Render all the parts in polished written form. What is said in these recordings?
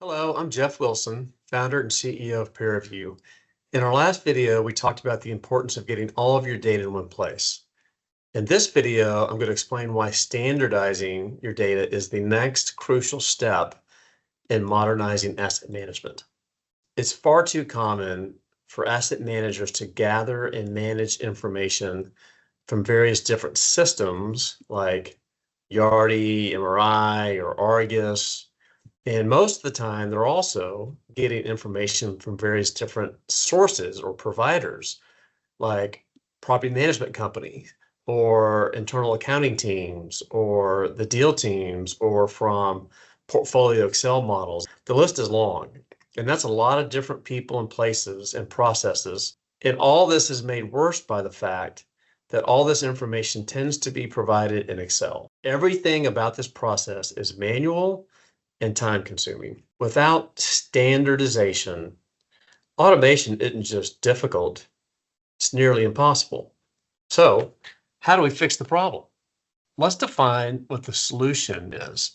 Hello, I'm Jeff Wilson, founder and CEO of Pereview. In our last video, we talked about the importance of getting all of your data in one place. In this video, I'm going to explain why standardizing your data is the next crucial step in modernizing asset management. It's far too common for asset managers to gather and manage information from various different systems like Yardi, MRI, or Argus. And most of the time, they're also getting information from various different sources or providers, like property management companies, or internal accounting teams, or the deal teams, or from portfolio Excel models. The list is long, and that's a lot of different people and places and processes. And all this is made worse by the fact that all this information tends to be provided in Excel. Everything about this process is manual and time consuming. Without standardization, automation isn't just difficult, it's nearly impossible. So, how do we fix the problem? Let's define what the solution is.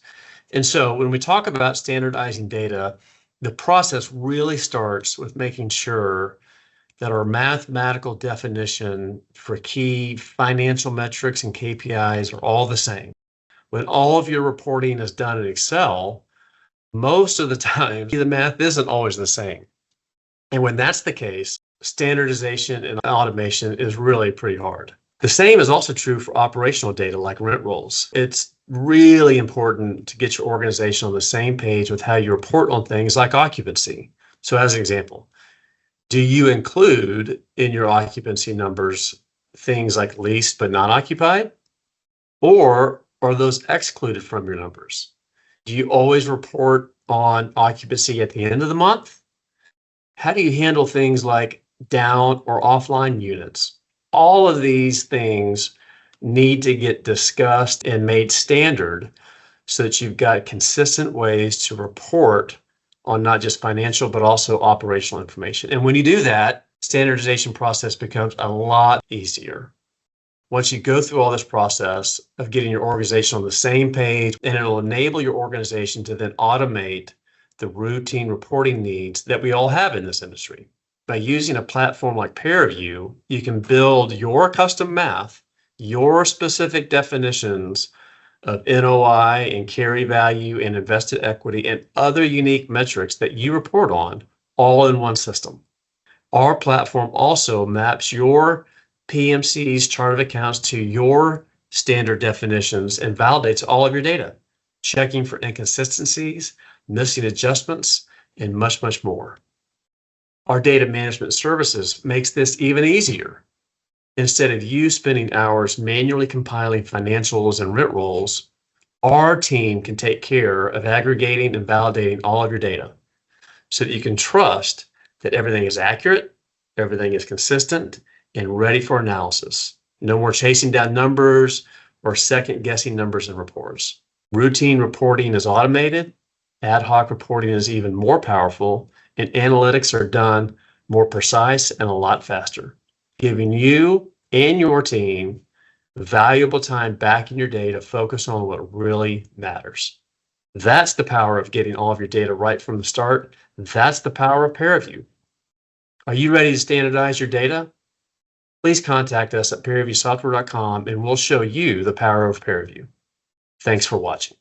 And so, when we talk about standardizing data, the process really starts with making sure that our mathematical definition for key financial metrics and KPIs are all the same. When all of your reporting is done in Excel, most of the time, the math isn't always the same. And when that's the case, standardization and automation is really pretty hard. The same is also true for operational data like rent rolls. It's really important to get your organization on the same page with how you report on things like occupancy. So as an example, do you include in your occupancy numbers things like leased but not occupied? Or are those excluded from your numbers? Do you always report on occupancy at the end of the month? How do you handle things like down or offline units? All of these things need to get discussed and made standard so that you've got consistent ways to report on not just financial, but also operational information. And when you do that, standardization process becomes a lot easier. Once you go through all this process of getting your organization on the same page, and it'll enable your organization to then automate the routine reporting needs that we all have in this industry. By using a platform like Pereview, you can build your custom math, your specific definitions of NOI and carry value and invested equity and other unique metrics that you report on all in one system. Our platform also maps your PMC's chart of accounts to your standard definitions and validates all of your data, checking for inconsistencies, missing adjustments, and much, much more. Our data management services makes this even easier. Instead of you spending hours manually compiling financials and rent rolls, our team can take care of aggregating and validating all of your data so that you can trust that everything is accurate, everything is consistent, and ready for analysis. No more chasing down numbers or second guessing numbers and reports. Routine reporting is automated, ad hoc reporting is even more powerful, and analytics are done more precise and a lot faster, giving you and your team valuable time back in your day to focus on what really matters. That's the power of getting all of your data right from the start. That's the power of Pereview. Are you ready to standardize your data? Please contact us at pereviewsoftware.com and we'll show you the power of Pereview. Thanks for watching.